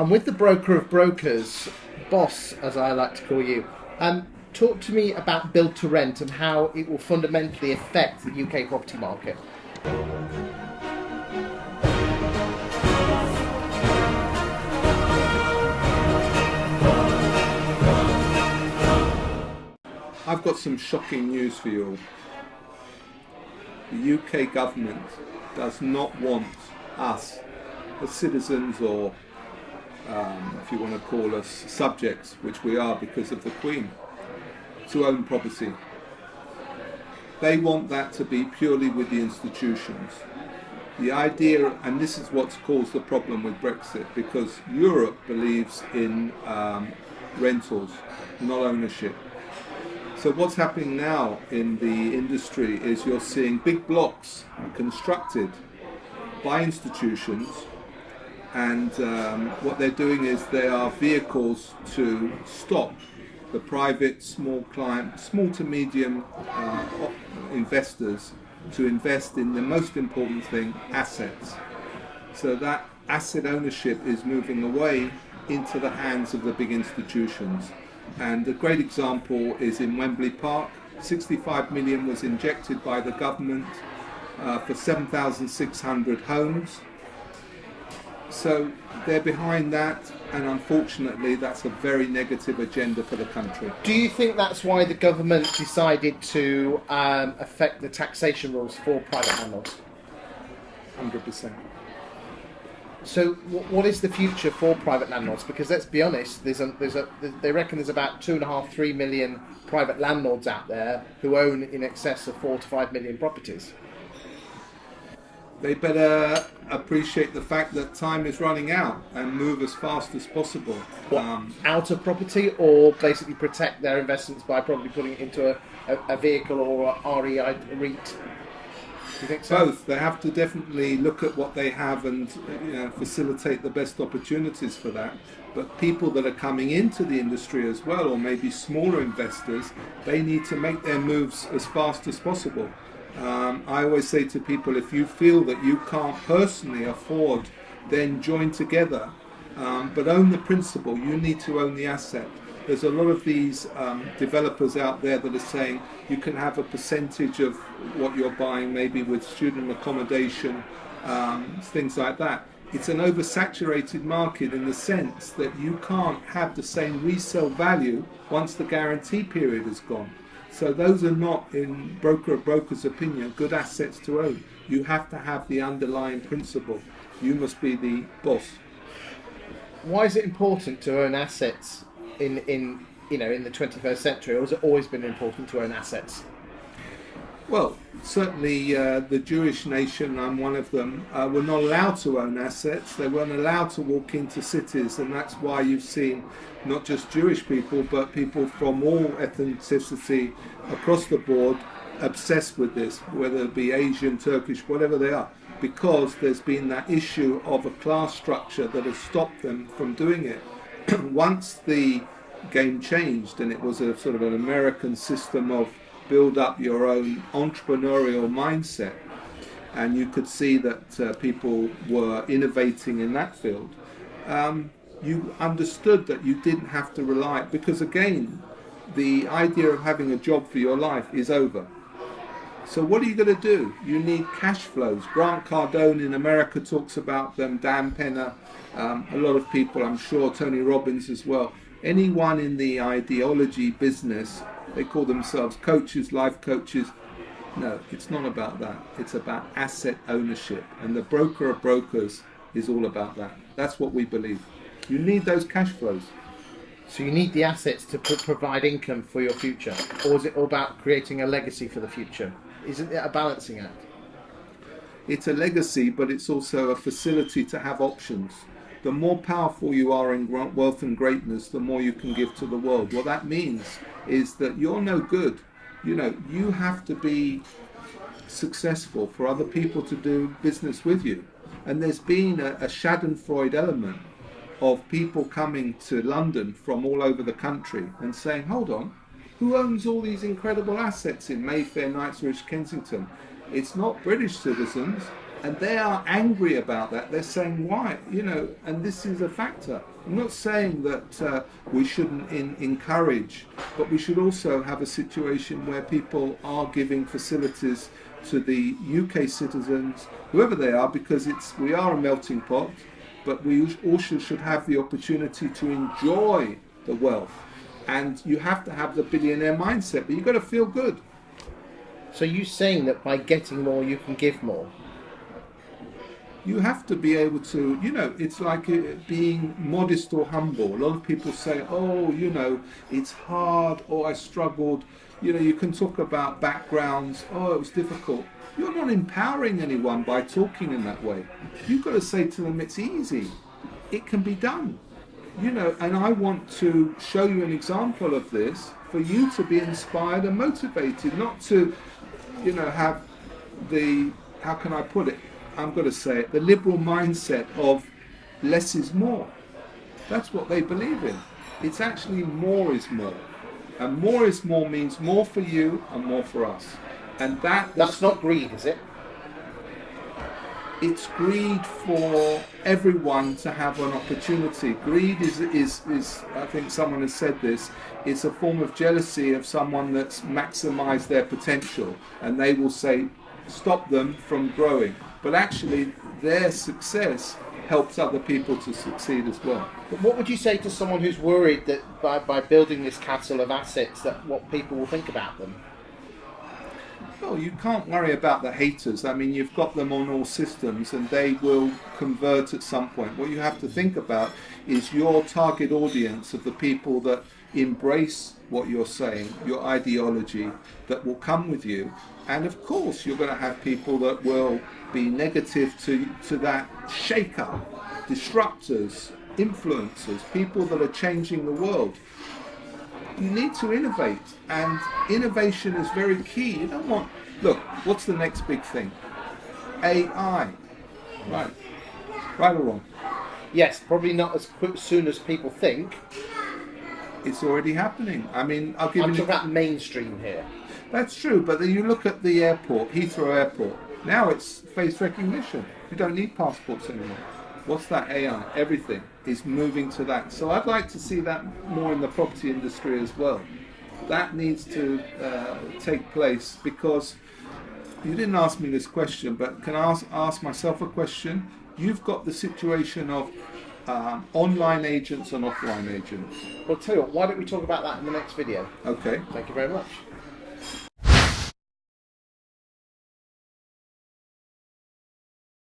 And with the broker of brokers, boss, as I like to call you, talk to me about build to rent and how it will fundamentally affect the UK property market. I've got some shocking news for you all. The UK government does not want us as citizens, or if you want to call us subjects, which we are because of the Queen, to own property. They want that to be purely with the institutions. The idea, and this is what's caused the problem with Brexit, because Europe believes in rentals, not ownership. So what's happening now in the industry is you're seeing big blocks constructed by institutions, and what they're doing is they are vehicles to stop the private small to medium investors to invest in the most important thing, assets. So that asset ownership is moving away into the hands of the big institutions. And a great example is in Wembley Park. 65 million was injected by the government for 7,600 homes. So they're behind that, and unfortunately that's a very negative agenda for the country. Do you think that's why the government decided to affect the taxation rules for private landlords? 100%. So what is the future for private landlords? Because let's be honest, they reckon there's about 2.5–3 million private landlords out there who own in excess of 4 to 5 million properties. They better appreciate the fact that time is running out and move as fast as possible. Out of property, or basically protect their investments by probably putting it into a vehicle or a REIT? Do you think so? Both. They have to definitely look at what they have and facilitate the best opportunities for that. But people that are coming into the industry as well, or maybe smaller investors, they need to make their moves as fast as possible. I always say to people, if you feel that you can't personally afford, then join together. But own the principal. You need to own the asset. There's a lot of these developers out there that are saying you can have a percentage of what you're buying, maybe with student accommodation, things like that. It's an oversaturated market in the sense that you can't have the same resale value once the guarantee period is gone. So those are not, in broker of brokers' opinion, good assets to own. You have to have the underlying principle. You must be the boss. Why is it important to own assets in the 21st century, or has it always been important to own assets? Well, certainly the Jewish nation, I'm one of them, were not allowed to own assets. They weren't allowed to walk into cities, and that's why you've seen not just Jewish people, but people from all ethnicity across the board obsessed with this, whether it be Asian, Turkish, whatever they are, because there's been that issue of a class structure that has stopped them from doing it. Once the game changed and it was a sort of an American system of build up your own entrepreneurial mindset, and you could see that people were innovating in that field, you understood that you didn't have to rely, because again, the idea of having a job for your life is over. So what are you going to do? You need cash flows. Grant Cardone in America talks about them, Dan Penner, a lot of people, I'm sure, Tony Robbins as well. Anyone in the ideology business, they call themselves coaches, life coaches. No, it's not about that. It's about asset ownership. And the broker of brokers is all about that. That's what we believe. You need those cash flows. So you need the assets to provide income for your future? Or is it all about creating a legacy for the future? Isn't it a balancing act? It's a legacy, but it's also a facility to have options. The more powerful you are in wealth and greatness, the more you can give to the world. What that means is that you're no good. You have to be successful for other people to do business with you. And there's been a schadenfreude element of people coming to London from all over the country and saying, hold on, who owns all these incredible assets in Mayfair, Knightsbridge, Kensington? It's not British citizens, And they are angry about that. They're saying, why? And this is a factor. I'm not saying that we shouldn't encourage, but we should also have a situation where people are giving facilities to the UK citizens, whoever they are, because we are a melting pot, but we also should have the opportunity to enjoy the wealth. And you have to have the billionaire mindset, but you've got to feel good. So you're saying that by getting more, you can give more? You have to be able to, it's like being modest or humble. A lot of people say, oh, it's hard, or I struggled. You can talk about backgrounds, oh, it was difficult. You're not empowering anyone by talking in that way. You've got to say to them, it's easy. It can be done. And I want to show you an example of this for you to be inspired and motivated, not to, have how can I put it? I'm going to say it, the liberal mindset of less is more. That's what they believe in. It's actually more is more. And more is more means more for you and more for us. And that's not greed, is it? It's greed for everyone to have an opportunity. Greed is I think someone has said this, it's a form of jealousy of someone that's maximized their potential, and they will say, stop them from growing. But actually, their success helps other people to succeed as well. But what would you say to someone who's worried that by building this capital of assets, that what people will think about them? Well, you can't worry about the haters. I mean, you've got them on all systems and they will convert at some point. What you have to think about is your target audience of the people that embrace what you're saying, your ideology, that will come with you. And of course, you're going to have people that will be negative to that shake-up, disruptors, influencers, people that are changing the world. You need to innovate, and innovation is very key. You don't want, look, what's the next big thing? AI. Right or wrong? Yes, probably not as soon as people think. It's already happening. I mean, I'm talking about mainstream here. That's true, but then you look at the airport, Heathrow Airport. Now it's face recognition. You don't need passports anymore. What's that? AI? Everything is moving to that. So I'd like to see that more in the property industry as well. That needs to take place, because you didn't ask me this question, but can I ask myself a question? You've got the situation of online agents and offline agents. Well, tell you what, why don't we talk about that in the next video? Okay. Thank you very much.